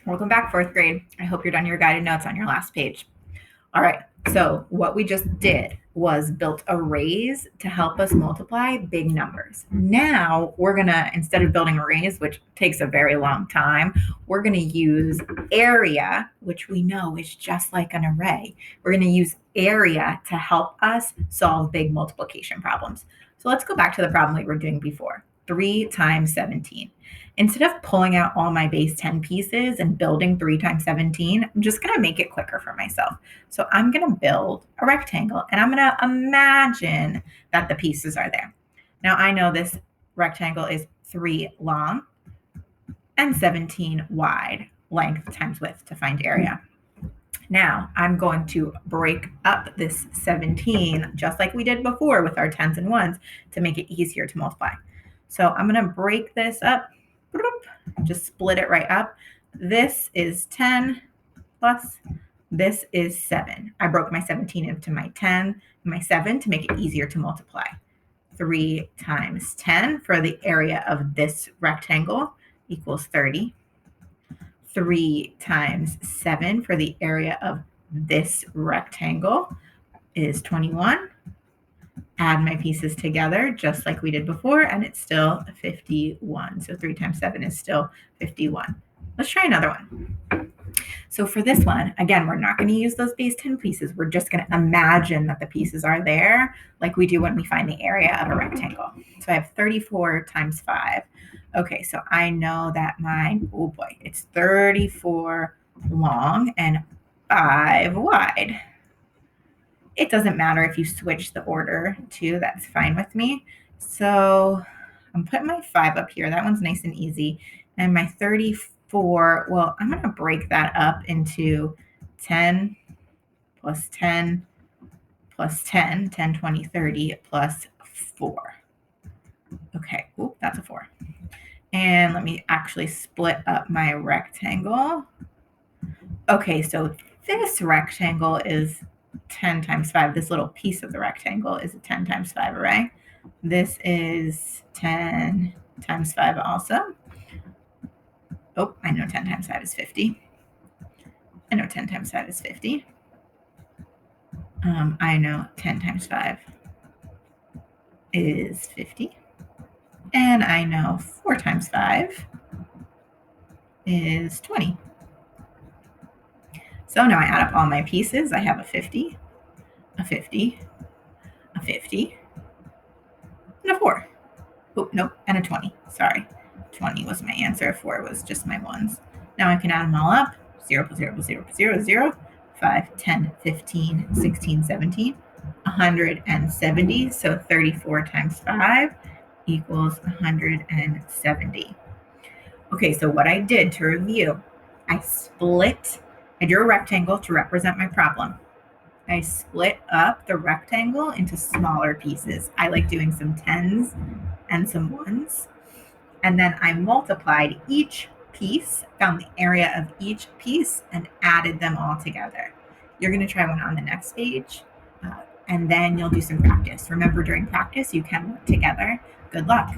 Welcome back, fourth grade. I hope you're done your guided notes on your last page. All right, so what we just did was built arrays to help us multiply big numbers. Now we're gonna, instead of building arrays, which takes a very long time, we're gonna use area, which we know is just like an array. We're gonna use area to help us solve big multiplication problems. So let's go back to the problem we were doing before. 3 times 17. Instead of pulling out all my base 10 pieces and building 3 times 17, I'm just going to make it quicker for myself. So I'm going to build a rectangle and I'm going to imagine that the pieces are there. Now I know this rectangle is 3 long and 17 wide, length times width to find area. Now I'm going to break up this 17 just like we did before with our 10s and 1s to make it easier to multiply. So I'm going to break this up, just split it right up. This is 10 plus this is 7. I broke my 17 into my 10 and my 7 to make it easier to multiply. 3 times 10 for the area of this rectangle equals 30. 3 times 7 for the area of this rectangle is 21. Add my pieces together just like we did before, and it's still 51. So 3 times 7 is still 51. Let's try another one. So for this one, again, we're not going to use those base 10 pieces. We're just going to imagine that the pieces are there like we do when we find the area of a rectangle. So I have 34 times 5. Okay, so I know that it's 34 long and 5 wide. It doesn't matter if you switch the order too, that's fine with me. So I'm putting my 5 up here. That one's nice and easy. And my 34, well, I'm going to break that up into 10 plus 10 plus 10, 10, 20, 30 plus 4. Okay, that's a 4. And let me actually split up my rectangle. Okay, so this rectangle is 10 times 5. This little piece of the rectangle is a 10 times 5 array. This is 10 times 5 also. Oh, I know 10 times 5 is 50. I know 10 times 5 is 50. I know 10 times 5 is 50. And I know 4 times 5 is 20. So now I add up all my pieces. I have a 50, a 50, a 50, and a 4. Oh, nope, and a 20. Sorry. 20 was my answer. 4 was just my ones. Now I can add them all up. 0 plus 0 plus 0 plus 0 is 0. 5, 10, 15, 16, 17, 170. So 34 times 5 equals 170. Okay, so what I did to review, I drew a rectangle to represent my problem. I split up the rectangle into smaller pieces. I like doing some 10s and some 1s. And then I multiplied each piece, found the area of each piece, and added them all together. You're going to try one on the next page, and then you'll do some practice. Remember, during practice, you can work together. Good luck.